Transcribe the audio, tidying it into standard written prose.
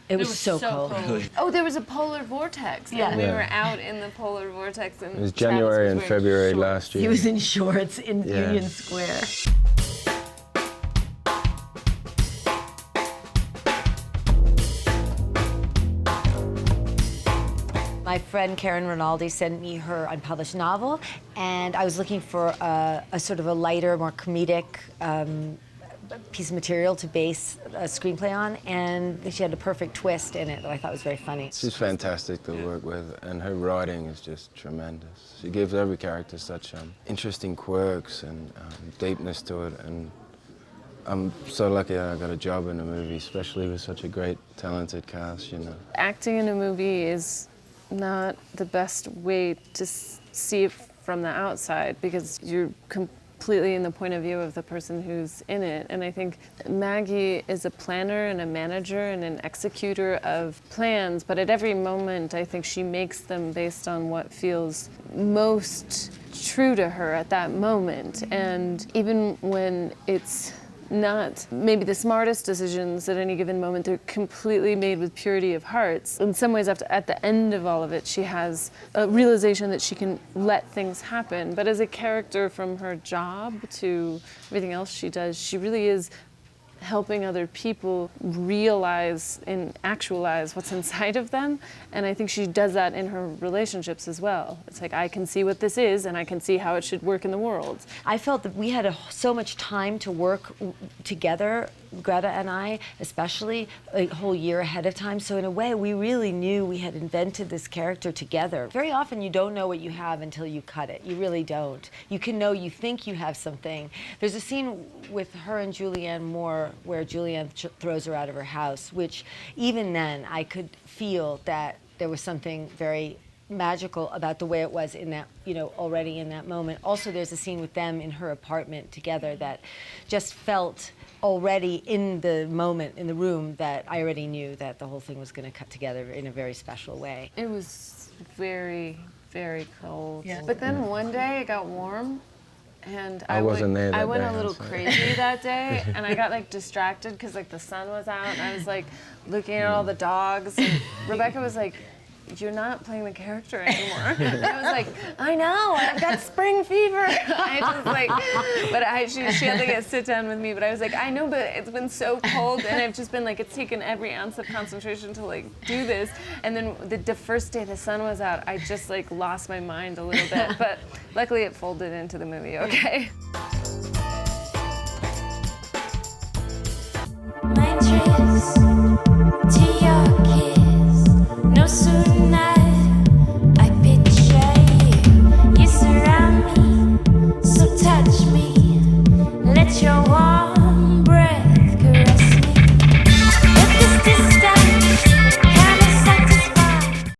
It was so cold. Oh, there was a polar vortex. Yeah. And we were out in the polar vortex. And It was Travis January was and wearing February shorts. last year. He was in shorts in Yeah. Union Square. My friend Karen Rinaldi sent me her unpublished novel, and I was looking for a sort of a lighter, more comedic piece of material to base a screenplay on, and she had a perfect twist in it that I thought was very funny. She's fantastic to work with, and her writing is just tremendous. She gives every character such interesting quirks and deepness to it, and I'm so lucky that I got a job in a movie, especially with such a great, talented cast, you know. Acting in a movie is not the best way to see it from the outside because you're completely in the point of view of the person who's in it. And I think Maggie is a planner and a manager and an executor of plans, but at every moment I think she makes them based on what feels most true to her at that moment. And even when it's not maybe the smartest decisions at any given moment, they're completely made with purity of hearts. In some ways, at the end of all of it, she has a realization that she can let things happen. But as a character, from her job to everything else she does, she really is helping other people realize and actualize what's inside of them. And I think she does that in her relationships as well. It's like, I can see what this is and I can see how it should work in the world. I felt that we had so much time to work together, Greta and I, especially a whole year ahead of time. So in a way, we really knew we had invented this character together. Very often you don't know what you have until you cut it. You really don't. You can know you think you have something. There's a scene with her and Julianne Moore where Julianne throws her out of her house, which even then I could feel that there was something very magical about the way it was in that, you know, already in that moment. Also, there's a scene with them in her apartment together that just felt already in the moment, in the room, that I already knew that the whole thing was going to cut together in a very special way. It was very, very cold. Yeah. But then one day it got warm. And I wasn't there that I went day, a little so. crazy that day, and I got like distracted because like the sun was out, and I was like looking at all the dogs. And Rebecca was like, "You're not playing the character anymore." And I was like, "I know, I've got spring fever." I just like, but she had to get sit down with me. But I was like, "I know, but it's been so cold, and I've just been like, it's taken every ounce of concentration to like do this." And then the first day the sun was out, I just like lost my mind a little bit. But luckily, it folded into the movie. Okay. My trips to your kiss, no sooner I picture you. You surround me, so touch me, let your